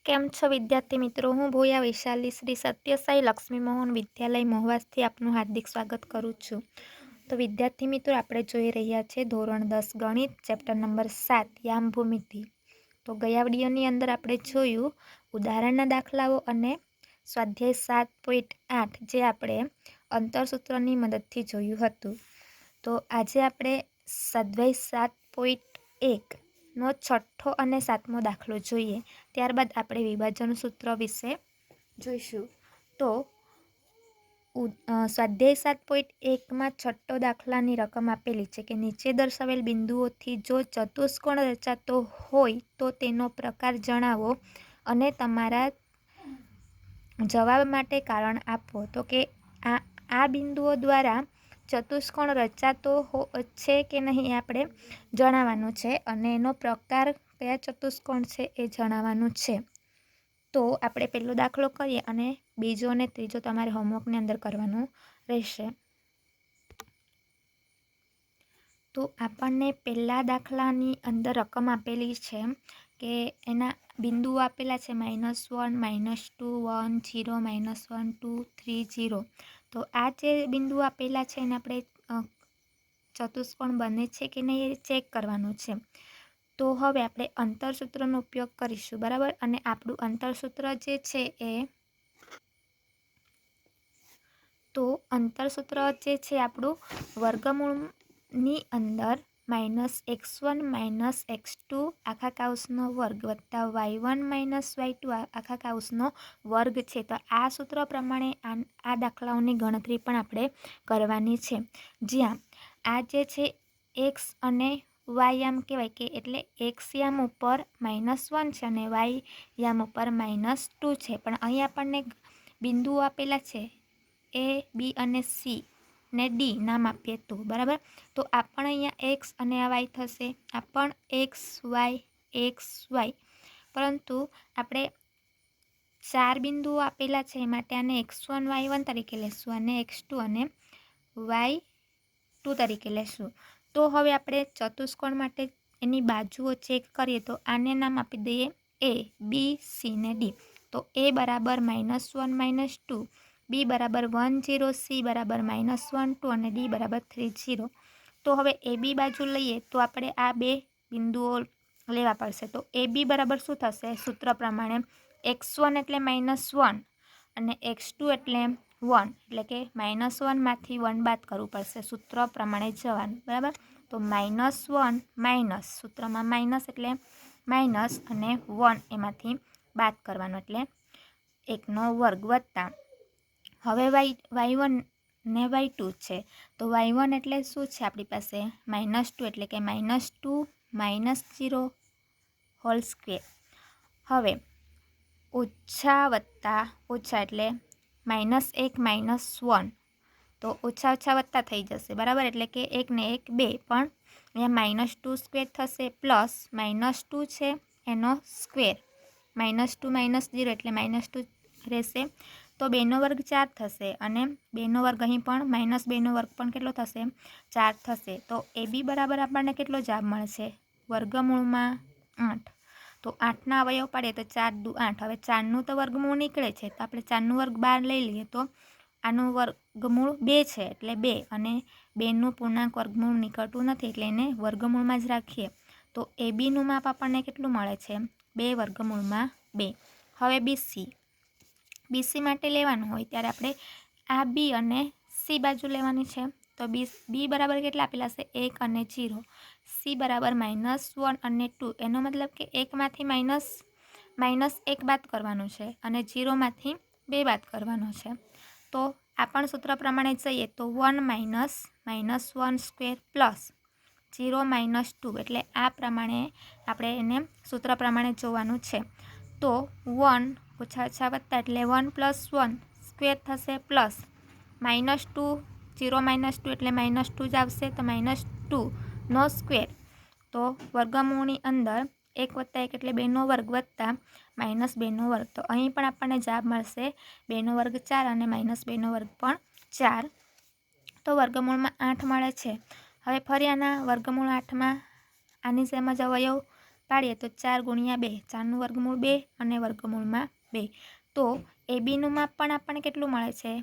કેમ છો વિદ્યાર્થી મિત્રો? હું ભોયા વૈશાલી શ્રી સત્યસાઈ લક્ષ્મી મોહન વિદ્યાલય મહુવાથી આપનું હાર્દિક સ્વાગત કરું છું. તો વિદ્યાર્થી મિત્રો, આપણે જોઈ રહ્યા છે ધોરણ 10 ગણિત ચેપ્ટર નંબર 7 યામ ભૂમિતિ. તો ગયા વિડીયોની અંદર આપણે જોયું ઉદાહરણના દાખલાઓ અને સ્વાધ્યાય 7.8 જે આપણે અંતરસૂત્રની મદદથી જોયું હતું. તો આજે આપણે સ્વાધ્યાય 7.1 નો છઠ્ઠો અને 7મો દાખલો જોઈએ. ત્યારબાદ આપણે વિભાજન સૂત્ર વિશે જોઈશું. તો સ્વાધ્યાય 7.1માં છઠ્ઠો દાખલાની રકમ આપેલી છે કે નીચે દર્શાવેલ બિંદુઓથી જો ચતુષ્કોણ રચાતો હોય તો તેનો પ્રકાર જણાવો અને તમારા જવાબ માટે કારણ આપો. તો કે આ બિંદુઓ દ્વારા ચતુષ્કોણ રચાતો છે કે નહીં એ આપણે જણાવવાનું છે અને એનો પ્રકાર કયા ચતુષ્કોણ છે એ જણાવવાનું છે. તો આપણે પહેલો દાખલો કરીએ અને બીજો અને ત્રીજો તમારે હોમવર્કની અંદર કરવાનું રહેશે. તો આપણને પહેલા દાખલાની અંદર રકમ આપેલી છે કે એના બિંદુઓ આપેલા છે -1, -2, 1, 0, -1, 2, 3, 0. તો આ જે બિંદુઓ આપેલા છે એને આપણે ચતુષ્કોણ બને છે કે નહીં એ ચેક કરવાનું છે. તો હવે આપણે અંતરસૂત્રનો ઉપયોગ કરીશું, બરાબર. અને આપણું અંતરસૂત્ર જે છે આપણું વર્ગમૂળની અંદર -x1 - x2 આખા કૌંસનો વર્ગ વત્તા y1 - y2 આખા કૌંસનો વર્ગ છે. તો આ સૂત્ર પ્રમાણે આ દાખલાઓની ગણતરી પણ આપણે કરવાની છે. જ્યાં આ જે છે x અને y યામ કહેવાય કે એટલે x યામ ઉપર -1 છે અને y યામ ઉપર -2 છે. પણ અહીં આપણને બિંદુઓ આપેલા છે A, B અને C ને D નામ આપીએ તો, બરાબર. તો આ પણ અહીંયા x અને આ y થશે. આ પણ x, y. પરંતુ આપણે 4 બિંદુઓ આપેલા છે એ માટે આને x1, y1 તરીકે લેશું અને x2 અને y2 તરીકે લેશું. તો હવે આપણે ચતુષ્કોણ માટે એની બાજુઓ ચેક કરીએ તો આને નામ આપી દઈએ A, B, C ને D. તો A બરાબર -1 - 2, B બરાબર 1 0, C બરાબર -1 2 અને D બરાબર 3 0. તો હવે AB બાજુ લઈએ તો આપણે આ બે બિંદુઓ લેવા પડશે. તો AB બરાબર શું થશે? સૂત્ર પ્રમાણે x1 એટલે -1 અને x2 એટલે 1, એટલે કે -1 માંથી 1 બાદ કરવું પડશે સૂત્ર પ્રમાણે જવાનું, બરાબર. તો -1 સૂત્રમાં માઇનસ એટલે માઇનસ અને 1 એમાંથી બાદ કરવાનો એટલે 1નો વર્ગ વત્તા હવે y1 ને y2 છે. તો y1 એટલે શું છે આપણી પાસે? -2 એટલે કે -2 -0 હોલ સ્ક્વેર. હવે ઓછા વત્તા ઓછા એટલે -1 -1 તો ઓછા ઓછા વત્તા થઈ જશે, બરાબર. એટલે કે 1 ને 1 2, પણ અહીંયા -2 સ્ક્વેર થશે પ્લસ -2 છે એનો સ્ક્વેર. -2 -0 એટલે -2 રહેશે. તો 2નો વર્ગ 4 થશે અને 2નો વર્ગ અહીં પણ -2નો વર્ગ પણ કેટલો થશે? 4 થશે. તો AB બરાબર આપણને કેટલો જવાબ મળશે? વર્ગમૂળમાં 8. તો 8ના અવયવ પાડીએ તો 4 દુ 8. હવે 4નું તો વર્ગમૂળ નીકળે છે તો આપણે 4નું વર્ગ બહાર લઈ લઈએ તો આનું વર્ગમૂળ 2 છે એટલે 2 અને 2નું પૂર્ણાંક વર્ગમૂળ નીકળતું નથી એટલે એને વર્ગમૂળમાં જ રાખીએ. તો ABનું માપ આપણને કેટલું મળે છે? 2 વર્ગમૂળમાં 2. હવે BC માટે લેવાનું હોય ત્યારે આપણે આ B અને C બાજુ લેવાની છે. તો B બરાબર કેટલા આપેલા છે? 1 અને 0. C બરાબર -1 અને 2. એનો મતલબ કે 1માંથી -1 બાદ કરવાનું છે અને 0માંથી 2 બાદ કરવાનો છે. તો આ પણ સૂત્ર પ્રમાણે જઈએ તો 1 -1 સ્ક્વેર પ્લસ 0 -2 એટલે આ પ્રમાણે આપણે એને સૂત્ર પ્રમાણે જોવાનું છે. તો 1 ઓછા ઓછા વત્તા એટલે 1 + 1 સ્ક્વેર થશે પ્લસ -2 0 -2 એટલે -2 જ આવશે. તો -2નો સ્ક્વેર. તો વર્ગમૂળની અંદર 1 + 1 એટલે 2નો વર્ગ વત્તા -2નો વર્ગ. તો અહીં પણ આપણને જવાબ મળશે 2નો વર્ગ 4 અને -2નો વર્ગ પણ 4. તો વર્ગમૂળમાં 8 મળે છે. હવે ફરી આના વર્ગમૂળ 8માં આની જેમ જ અવયવ પાડીએ તો 4 ગુણ્યા 2, 4નું વર્ગમૂળ 2 અને વર્ગમૂળમાં 2. તો એબીનું માપ પણ આપણને કેટલું મળે છે?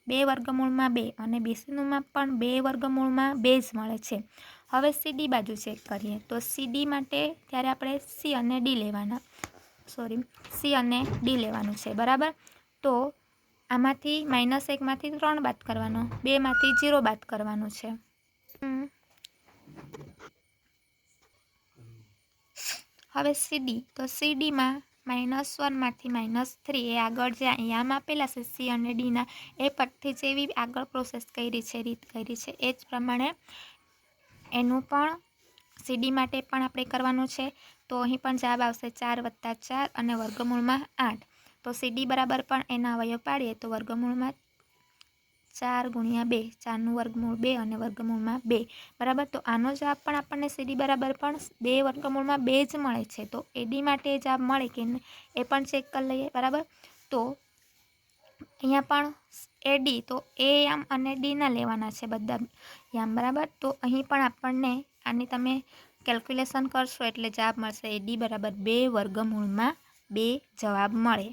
2 વર્ગમૂળમાં 2 અને બીસીનું માપ પણ 2 વર્ગમૂળમાં 2 જ મળે છે. હવે સીડી બાજુ ચેક કરીએ તો સીડી માટે ત્યારે આપણે સી અને ડી લેવાનું છે, બરાબર. તો આમાંથી -1માંથી 3 બાદ કરવાનો, 2માંથી 0 બાદ કરવાનું છે. હવે સીડી, તો સીડીમાં -1માંથી -3 એ આગળ જે અહીંયા આપેલા છે સી અને ડીના, એ પરથી જેવી આગળ પ્રોસેસ રીત કરી છે એ જ પ્રમાણે એનું પણ સીડી માટે પણ આપણે કરવાનું છે. તો અહીં પણ જવાબ આવશે 4 + 4 અને વર્ગમૂળમાં 8. તો સીડી બરાબર પણ એના અવયવ પાડીએ તો વર્ગમૂળમાં 4 ગુણ્યા 2, 4નું વર્ગમૂળ 2 અને વર્ગમૂળમાં 2, બરાબર. તો આનો જવાબ પણ આપણને સીડી બરાબર પણ 2 વર્ગમૂળમાં 2 જ મળે છે. તો એડી માટે જવાબ મળે કે એ પણ ચેક કરી લઈએ, બરાબર. તો અહીંયા પણ એડી, તો એ યામ અને ડીના લેવાના છે બધા યામ, બરાબર. તો અહીં પણ આપણને આની તમે કેલ્ક્યુલેશન કરશો એટલે જવાબ મળશે એડી બરાબર 2 વર્ગમૂળમાં 2 જવાબ મળે.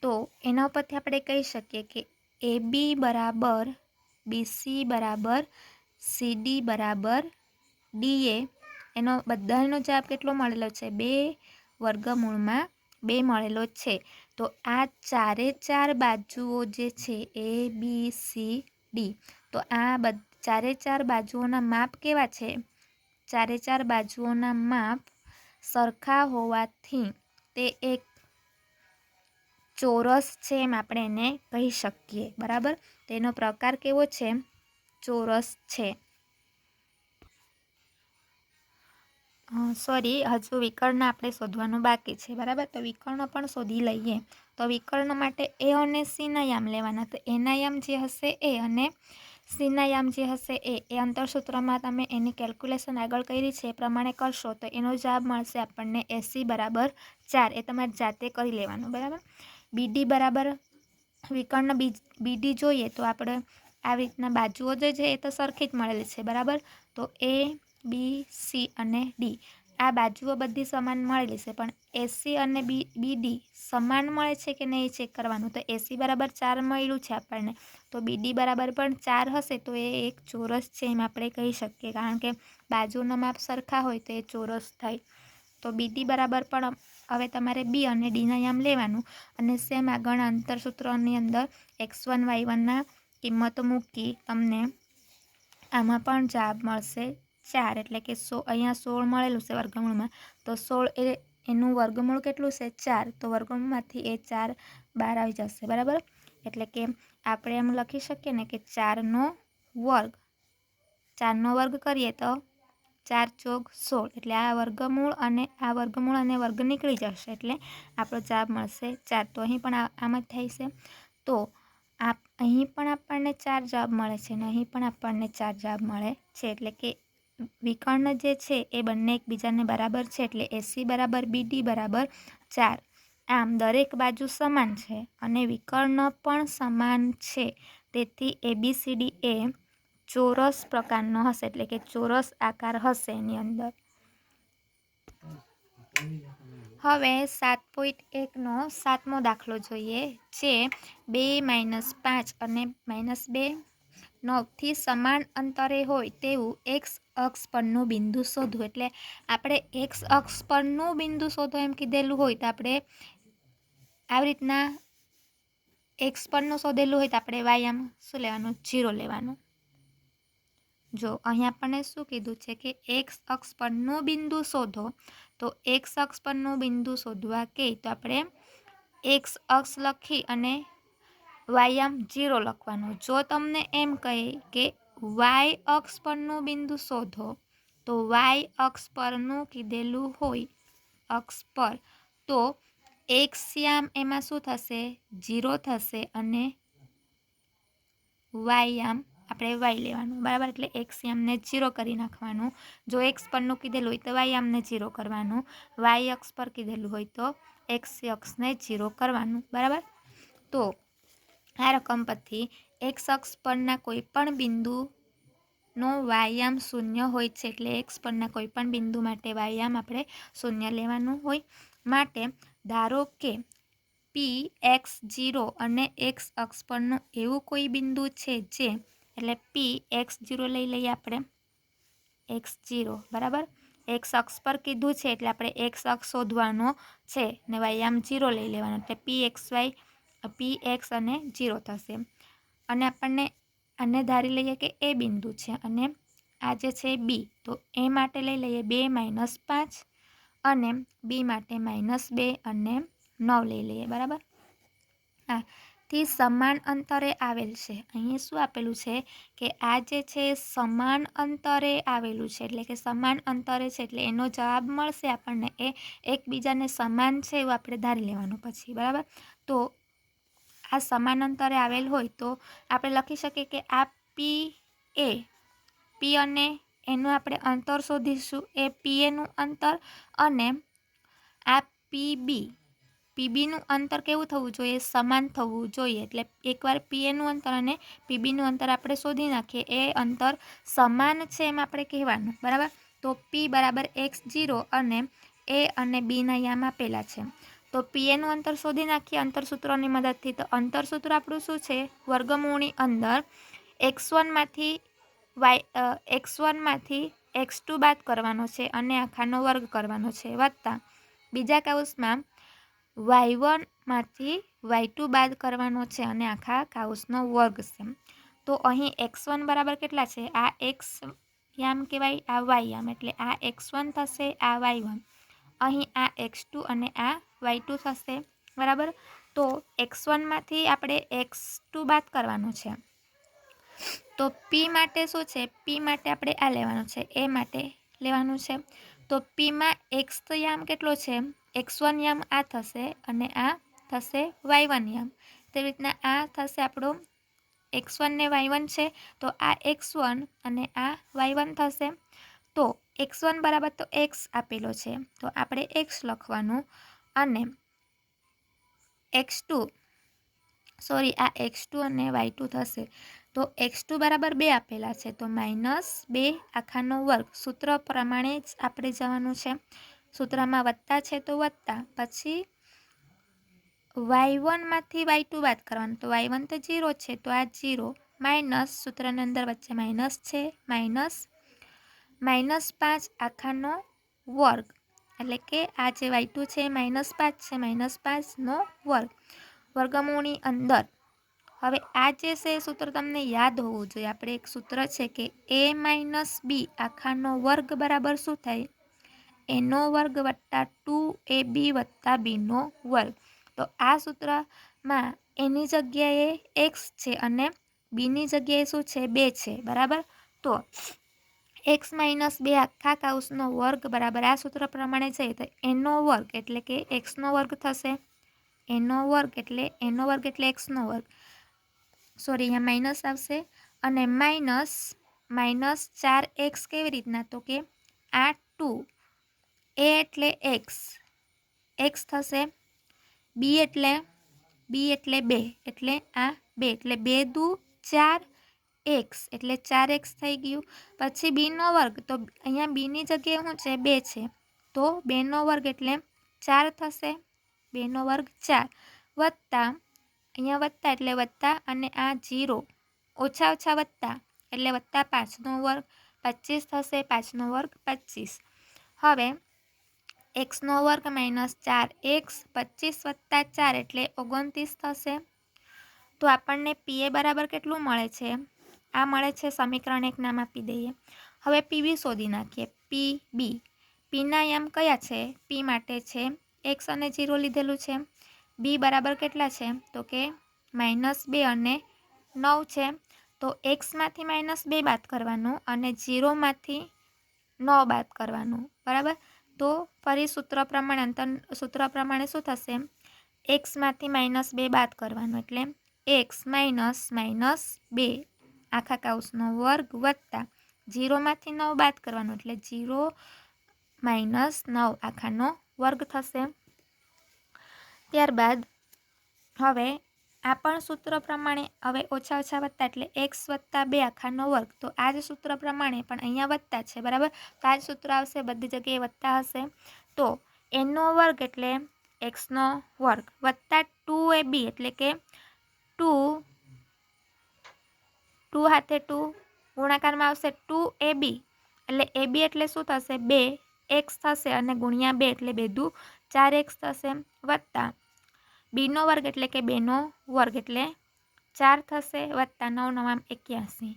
તો એના ઉપરથી આપણે કહી શકીએ કે એબી બરાબર બીસી બરાબર સીડી બરાબર ડીએ, એનો બધાનો જવાબ કેટલો મળેલો છે? 2 વર્ગમૂળમાં 2 મળેલો છે. તો આ 4 બાજુઓ જે છે એ બી સી ડી, તો આ 4 બાજુઓના માપ કેવા છે? 4 બાજુઓના માપ સરખા હોવાથી તે એક ચોરસ છે એમ આપણે એને કહી શકીએ, બરાબર. તેનો પ્રકાર કેવો છે? ચોરસ છે. હજુ વિકર્ણ આપણે શોધવાનું બાકી છે, બરાબર. તો વિકર્ણ પણ શોધી લઈએ. તો વિકર્ણ માટે એ અને સીના યામ લેવાના. તો એના યામ જે હશે એ અને સીના યામ જે હશે એ અંતરસૂત્રમાં તમે એની કેલ્ક્યુલેશન આગળ કરી છે એ પ્રમાણે કરશો તો એનો જવાબ મળશે આપણને 80 બરાબર 4. એ તમારે જાતે કરી લેવાનું, બરાબર. બીડી બરાબર વિકર્ણ બીડી જોઈએ તો આપણે આવી રીતના બાજુઓ જે છે એ તો સરખી જ મળેલી છે, બરાબર. તો એ બી સી અને ડી આ બાજુઓ બધી સમાન મળેલી છે, પણ એસી અને બીડી સમાન મળે છે કે નહીં ચેક કરવાનું. તો એસી બરાબર 4 મળ્યું છે આપણને, તો બીડી બરાબર પણ 4 હશે તો એ એક ચોરસ છે એમ આપણે કહી શકીએ, કારણ કે બાજુના માપ સરખા હોય તો એ ચોરસ થાય. તો બીડી બરાબર પણ હવે તમારે બી અને ડીના યામ લેવાનું અને સેમ આગળ અંતરસૂત્રની અંદર x1 y1ના કિંમત મૂકી તમને આમાં પણ જવાબ મળશે 4, એટલે કે અહીંયા 16 મળેલું છે વર્ગમૂળમાં, તો 16 એનું વર્ગમૂળ કેટલું છે? 4. તો વર્ગમૂળમાંથી એ 4 બહાર આવી જશે, બરાબર. એટલે કે આપણે એમ લખી શકીએ ને કે 4નો વર્ગ કરીએ તો 4 × 16, એટલે આ વર્ગમૂળ અને વર્ગ નીકળી જશે, એટલે આપણો જવાબ મળશે 4. તો અહીં પણ આમ જ થાય છે. તો અહીં પણ આપણને 4 જવાબ મળે છે અને અહીં પણ આપણને 4 જવાબ મળે છે, એટલે કે વિકર્ણ જે છે એ બંને એકબીજાને બરાબર છે, એટલે એસી બરાબર બીડી બરાબર 4. આમ દરેક બાજુ સમાન છે અને વિકર્ણ પણ સમાન છે, તેથી એબીસીડી એ ચોરસ પ્રકારનો હશે, એટલે કે ચોરસ આકાર હશે એની અંદર. હવે 7.1નો 7મો દાખલો જોઈએ, જે 2 - 5 અને -2 9થી સમાન અંતરે હોય તેવું x અક્ષ પરનું બિંદુ શોધવું. એટલે આપણે x અક્ષ પરનું બિંદુ શોધો એમ કીધેલું હોય તો આપણે આવી રીતના x પરનું શોધેલું હોય તો આપણે y આમ શું લેવાનું? 0 લેવાનું. જો અહીં આપણને શું કીધું છે કે x અક્ષ પરનું બિંદુ શોધો, તો x અક્ષ પરનું બિંદુ શોધવા કે તો આપણે x અક્ષ લખી અને y આમ 0 લખવાનું. જો તમને એમ કહે કે y અક્ષ પરનું બિંદુ શોધો, તો y અક્ષ પરનું કીધેલું હોય અક્ષ પર, તો x યામ એમાં શું થશે? 0 થશે અને y યામ આપણે y લેવાનું, બરાબર. એટલે x યામને 0 કરી નાખવાનું. જો x પરનું કીધેલું હોય તો y યામને 0 કરવાનું, y અક્ષ પર કીધેલું હોય તો x અક્ષને 0 કરવાનું, બરાબર. તો આ રકમ પરથી x અક્ષ પરના કોઈ પણ બિંદુ નો વાયામ શૂન્ય હોય છે, એટલે એક્સ પરના કોઈપણ બિંદુ માટે વાયામ આપણે શૂન્ય લેવાનું હોય. માટે ધારો કે P(x0) અને એક્સ અક્ષ પરનું એવું કોઈ બિંદુ છે જે, એટલે P(x0) લઈ લઈએ આપણે, x0 બરાબર. એક્સ અક્ષ પર કીધું છે એટલે આપણે એક્સ અક્ષ શોધવાનો છે ને વાયામ 0 લઈ લેવાનો, એટલે Px અને 0 થશે. અને આપણને આને ધારી લઈએ કે એ બિંદુ છે અને આ જે છે બી, તો એ માટે લઈ લઈએ 2 - 5 અને બી માટે -2 અને 9 લઈ લઈએ બરાબર. હા, થી સમાન અંતરે આવેલ છે. અહીં શું આપેલું છે કે આ જે છે સમાન અંતરે આવેલું છે, એટલે કે સમાન અંતરે છે, એટલે એનો જવાબ મળશે આપણને એ એકબીજાને સમાન છે એવું આપણે ધારી લેવાનું પછી બરાબર. તો આ સમાન અંતરે આવેલ હોય તો આપણે લખી શકીએ કે આ પી અને એનું આપણે અંતર શોધીશું, એ પીએનું અંતર, અને આ પીબીનું અંતર કેવું થવું જોઈએ, સમાન થવું જોઈએ. એટલે એકવાર પીએનું અંતર અને પીબીનું અંતર આપણે શોધી નાખીએ, એ અંતર સમાન છે એમ આપણે કહેવાનું બરાબર. તો પી બરાબર x0 અને એ અને બીના યામ આપેલા છે. તો પીએનું અંતર શોધી નાખીએ અંતર સૂત્રોની મદદથી. તો અંતર સૂત્ર આપણું શું છે, વર્ગમૂળની અંદર x1માંથી x2 બાદ કરવાનો છે અને આખાનો વર્ગ કરવાનો છે, વત્તા બીજા કૌંસમાં y1માંથી y2 બાદ કરવાનો છે અને આખા કૌંસનો વર્ગ છે. તો અહીં x1 બરાબર કેટલા છે, આ x યામ કહેવાય, આ y યામ, એટલે આ x1 થશે, આ y1, અહીં આ x2 અને આ y2 થશે બરાબર. તો x1માંથી આપણે x2 બાદ કરવાનો છે. તો પી માટે શું છે, પી માટે આપણે આ લેવાનું છે, એ માટે લેવાનું છે. તો પીમાં એક્સ યામ કેટલો છે, x1 યામ આ થશે અને આ થશે y1 યામ. તેવી રીતના આ થશે આપણો x1 ને y1 છે, તો આ x1 અને આ y1 થશે. તો x1 બરાબર તો x આપેલો છે, તો આપણે x લખવાનું, અને આ x2 અને y2 થશે. તો x2 બરાબર 2 આપેલા છે, તો -2 આખાનો વર્ગ. સૂત્ર પ્રમાણે જ આપણે જવાનું છે, સૂત્રમાં વત્તા છે તો વત્તા, પછી y1માંથી y2 બાદ કરવાનું, તો y1 તો 0 છે, તો આ 0 માઇનસ, સૂત્રની અંદર વચ્ચે માઇનસ છે, -5 આખાનો વર્ગ, એટલે કે આ જે y2 છે -5 છે, -5નો વર્ગ વર્ગમૂળની અંદર. હવે આ જે છે સૂત્ર તમને યાદ હોવું જોઈએ. આપણે એક સૂત્ર છે કે a - b આખાનો વર્ગ બરાબર શું થાય, એનો વર્ગ વત્તા 2ab વત્તા બીનો વર્ગ. તો આ સૂત્રમાં એની જગ્યાએ x છે અને બીની જગ્યાએ શું છે, 2 છે બરાબર. તો x - 2 આખા કૌંસનો વર્ગ બરાબર, આ સૂત્ર પ્રમાણે જઈએ તો એનો વર્ગ એટલે કે xનો વર્ગ થશે, એનો વર્ગ એટલે xનો વર્ગ, સોરી અહીંયા માઇનસ આવશે, અને -4x કેવી રીતના, તો કે આ 2, a એટલે x થશે, b એટલે 2, એટલે આ 2, એટલે 2 દુ 4x, એટલે 4x થઈ ગયું. પછી બીનો વર્ગ, તો અહીંયા બીની જગ્યાએ શું છે, 2 છે, તો 2નો વર્ગ એટલે 4 થશે, 2નો વર્ગ 4, વત્તા અહીંયા વત્તા એટલે વત્તા, અને આ 0 ઓછા વત્તા એટલે વત્તા 5નો વર્ગ 25 થશે, 5નો વર્ગ 25. હવે xનો વર્ગ -4x, 25 વત્તા 4 એટલે 29 થશે. તો આપણને પીએ બરાબર કેટલું મળે છે, આ મળે છે, સમીકરણ 1 નામ આપી દઈએ. હવે પીબી શોધી નાખીએ. પીના યામ કયા છે, પી માટે છે x અને 0 લીધેલું છે. બી બરાબર કેટલા છે, તો કે -2 અને 9 છે. તો xમાંથી -2 બાદ કરવાનું અને 0માંથી 9 બાદ કરવાનું બરાબર. તો ફરી સૂત્ર પ્રમાણે શું થશે, xમાંથી -2 બાદ કરવાનું, એટલે x -2 આખા કૌંસનો વર્ગ વત્તા 0માંથી 9 બાદ કરવાનું, એટલે 0 - 9 આખાનો વર્ગ થશે. ત્યારબાદ હવે આ પણ સૂત્ર પ્રમાણે હવે ઓછા ઓછા વત્તા એટલે x વત્તા 2 આખાનો વર્ગ, તો આ જ સૂત્ર પ્રમાણે પણ અહીંયા વત્તા છે, બરાબર. તો આ જ સૂત્ર આવશે, બધી જગ્યાએ વત્તા હશે. તો એનો વર્ગ એટલે એક્સનો વર્ગ વત્તા 2ab એટલે કે 2 હાથે 2 ગુણાકારમાં આવશે 2ab એટલે ab એટલે શું થશે 2x થશે અને ગુણ્યા 2 એટલે 2 દુ 4x થશે વત્તા બીનો વર્ગ એટલે કે 2નો વર્ગ એટલે 4 થશે વત્તા 9 9 81.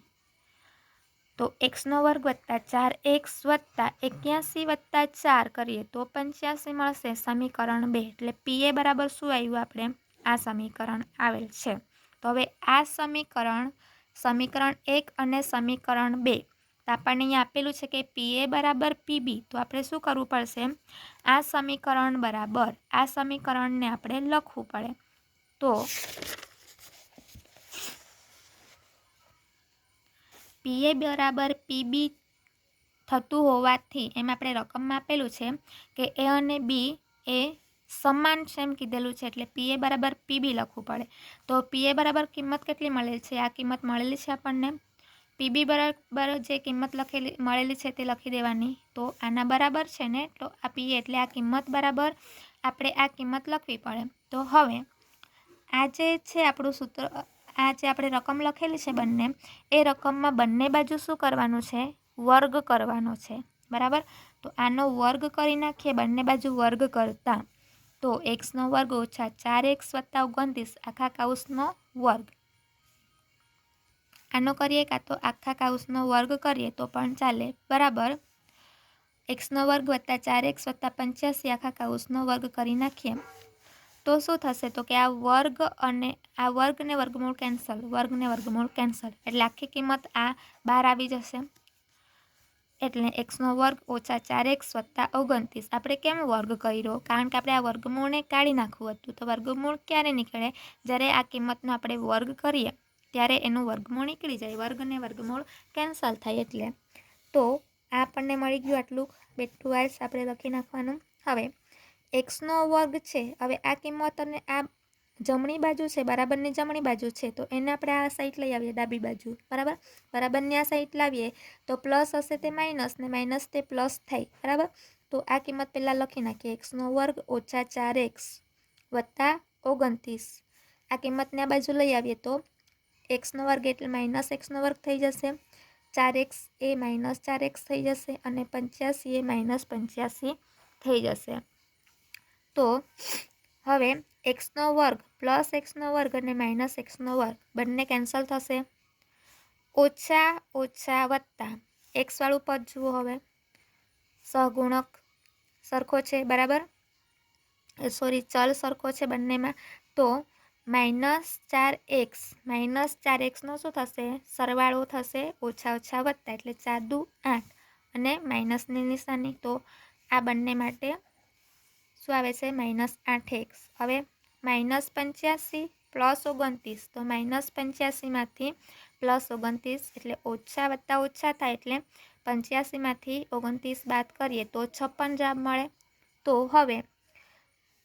તો એક્સનો વર્ગ વત્તા 4x વત્તા 81 વત્તા 4 કરીએ તો 85 મળશે. સમીકરણ 2 એટલે પીએ બરાબર શું આવ્યું આપણે આ સમીકરણ આવેલ છે. તો હવે આ સમીકરણ 1 અને સમીકરણ 2 તો આપણને અહીંયા આપેલું છે કે પીએ બરાબર પીબી, તો આપણે શું કરવું પડશે આ સમીકરણને આપણે લખવું પડે. તો પીએ બરાબર પીબી થતું હોવાથી એમ આપણે રકમમાં આપેલું છે કે એ અને બી એ સમાન છે એમ કીધેલું છે, એટલે પીએ બરાબર પીબી લખવું પડે. તો પીએ બરાબર કિંમત કેટલી મળેલી છે, આ કિંમત મળેલી છે આપણને. પીબી બરાબર જે કિંમત મળેલી છે તે લખી દેવાની. તો આના બરાબર છે ને, તો આ પીએ એટલે આ કિંમત બરાબર આપણે આ કિંમત લખવી પડે. તો હવે આ જે છે આપણું સૂત્ર, આ જે આપણે રકમ લખેલી છે બંને, એ રકમમાં બંને બાજુ શું કરવાનું છે વર્ગ કરવાનો છે, બરાબર. તો આનો વર્ગ કરી નાખીએ, બંને બાજુ વર્ગ કરતા તો એક્સનો વર્ગ ઓછા 4x વત્તા 29 આખા કાઉસનો વર્ગ. આનો કરીએ કાં તો આખા કાઉસનો વર્ગ કરીએ તો પણ ચાલે, બરાબર. એક્સનો વર્ગ વત્તા 4x વત્તા 85 આખા કાઉસનો વર્ગ કરી નાખીએ તો શું થશે, તો કે આ વર્ગ અને આ વર્ગને વર્ગમૂળ કેન્સલ, વર્ગને વર્ગમૂળ કેન્સલ એટલે આખી કિંમત આ બહાર આવી જશે. એટલે એક્સનો વર્ગ ઓછા 4x વત્તા 29. આપણે કેમ વર્ગ કર્યો, કારણ કે આપણે આ વર્ગમૂળને કાઢી નાખવું હતું. તો વર્ગમૂળ ક્યારે નીકળે, જ્યારે આ કિંમતનો આપણે વર્ગ કરીએ ત્યારે એનું વર્ગમૂળ નીકળી જાય, વર્ગને વર્ગમૂળ કેન્સલ થાય એટલે. તો આ આપણને મળી ગયું આટલું બેઠું વાઇસ આપણે લખી નાખવાનું. હવે એક્સનો વર્ગ છે, હવે આ કિંમત અને આ જમણી બાજુ છે, બરાબરની જમણી બાજુ છે, તો એને આપણે આ સાઈડ લઈ આવીએ ડાબી બાજુ, બરાબર. બરાબરની આ સાઈડ લાવીએ તો પ્લસ હશે તે માઇનસ ને માઇનસ તે પ્લસ થાય, બરાબર. તો આ કિંમત પહેલાં લખી નાખીએ, એક્સનો વર્ગ ઓછા 4x વત્તા 29. આ કિંમતને આ બાજુ લઈ આવીએ તો એક્સનો વર્ગ એટલે માઇનસ એક્સનો વર્ગ થઈ જશે, 4x એ માઇનસ 4x થઈ જશે અને 85 એ માઇનસ 85 થઈ જશે. તો હવે એક્સનો વર્ગ પ્લસ એક્સનો વર્ગ અને માઇનસ એક્સનો વર્ગ બંને કેન્સલ થશે. ઓછા ઓછા વત્તા એક્સવાળું પદ જુઓ, હવે સહગુણક સરખો છે, બરાબર. ચલ સરખો છે બંનેમાં. તો -4x નો શું થશે સરવાળો થશે, ઓછા ઓછા વત્તા એટલે 4 દુ 8 અને માઇનસની નિશાની. તો આ બંને માટે શું આવે છે -8x. હવે -85 પ્લસ 29, તો -85માંથી પ્લસ 29 એટલે ઓછા વત્તા ઓછા થાય એટલે 85માંથી 29 બાદ કરીએ તો 56 જવાબ મળે. તો હવે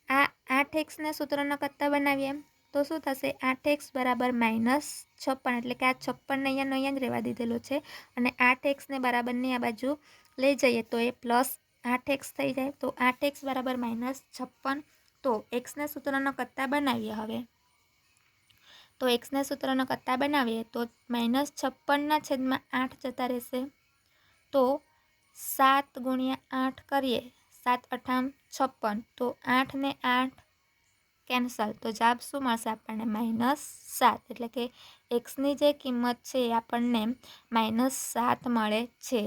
આ 8xને સૂત્રનો કરતા બનાવીએ તો શું થશે, 8x બરાબર -56 એટલે કે આ 56ને અહીંયા જ રહેવા દીધેલો છે અને 8xને બરાબરની આ બાજુ લઈ જઈએ તો એ પ્લસ 8x થઈ જાય. તો 8x બરાબર -56. તો એક્સને સૂત્રનો કરતા બનાવીએ. હવે તો એક્સને સૂત્રનો કરતા બનાવીએ તો -56/8 જતા રહેશે. તો 7 ગુણ્યા 8 કરીએ, 7 8 56. તો 8 ને 8 કેન્સલ, તો જવાબ શું મળશે આપણને -7. એટલે કે એક્સની જે કિંમત છે એ આપણને -7 મળે છે.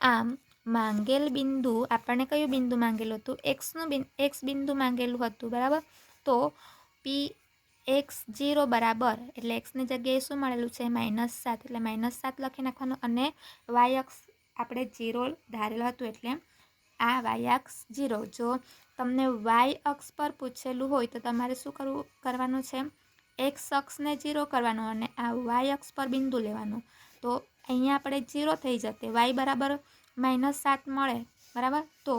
આમ માંગેલ બિંદુ આપણને કયું બિંદુ માંગેલું હતું, એક્સ બિંદુ માંગેલું હતું, બરાબર. તો P(x0) બરાબર એટલે એક્સની જગ્યાએ શું મળેલું છે -7, એટલે -7 લખી નાખવાનું અને વાય અક્ષ આપણે 0 ધારેલું હતું એટલે આ વાય અક્ષ 0. જો તમને વાય અક્ષ પર પૂછેલું હોય તો તમારે શું કરવાનું છે, એક્સ અક્ષને 0 કરવાનું અને આ વાય અક્ષ પર બિંદુ લેવાનું. તો અહીંયા આપણે 0 થઈ જતે, વાય બરાબર -7 મળે, બરાબર. તો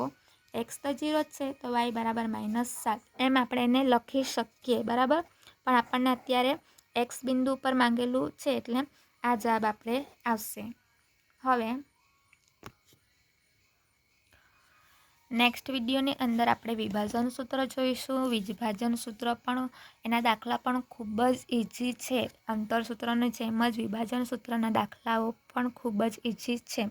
એક્સ તો 0 જ છે તો વાય બરાબર -7 એમ આપણે એને લખી શકીએ, બરાબર. પણ આપણને અત્યારે એક્સ બિંદુ ઉપર માંગેલું છે એટલે આ જવાબ આપણે આવશે. હવે નેક્સ્ટ વિડીયોની અંદર આપણે વિભાજન સૂત્ર જોઈશું. વિભાજન સૂત્ર પણ એના દાખલા પણ ખૂબ જ ઇઝી છે. અંતર સૂત્રની જેમ જ વિભાજન સૂત્રના દાખલાઓ પણ ખૂબ જ ઇઝી છે.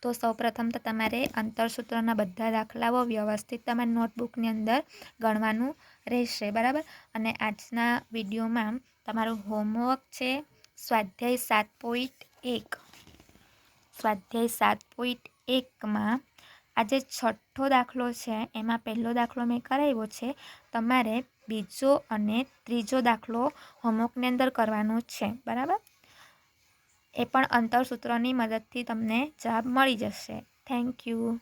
તો સૌપ્રથમ તો તમારે અંતર સૂત્રના બધા દાખલાઓ વ્યવસ્થિત તમારી નોટબુકની અંદર ગણવાનું રહેશે, બરાબર. અને આજના વિડીયોમાં તમારું હોમવર્ક છે સ્વાધ્યાય 7.1. સ્વાધ્યાય 7.1માં આજે છઠ્ઠો દાખલો છે. એમાં પહેલો દાખલો મેં કરાવ્યો છે. તમારે બીજો અને ત્રીજો દાખલો હોમવર્કની અંદર કરવાનો છે, બરાબર. એ પણ અંતર સૂત્રની મદદથી તમને જવાબ મળી જશે. Thank you.